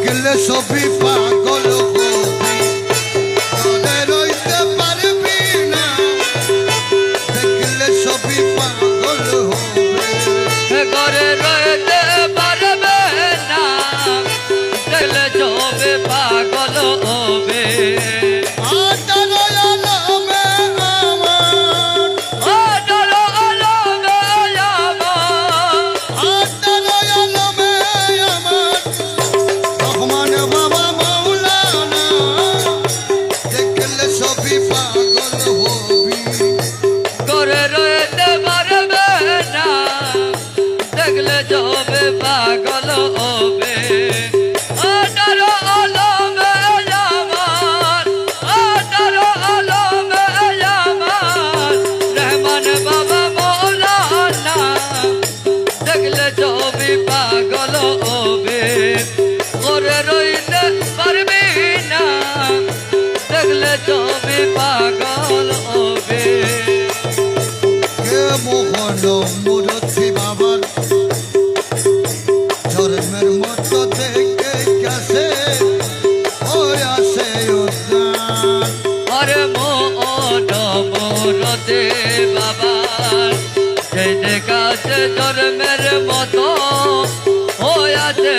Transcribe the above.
দেখলে সবই পাগল হবি ঘরে রইতে পারবি না দেখলে সবই পাগল হবে ঘরে রইতে পারবে না দেখলে সবে পাগল হবে জবে পাগল হবে আটারো আলমে আমার আটারো আলমে আমার রহমান বাবা মৌলানা দেখলে জবে পাগল হবে ওরে রইতে পারবি না দেখলে জবে পাগল হবে কে মোহন মুরথি বাবার ধর্মের মতো দেখে গেছে ওই আসে উদ্যান আরে মোরতে বাবার সেই কাছে ধর্মের মতো হয়ে আছে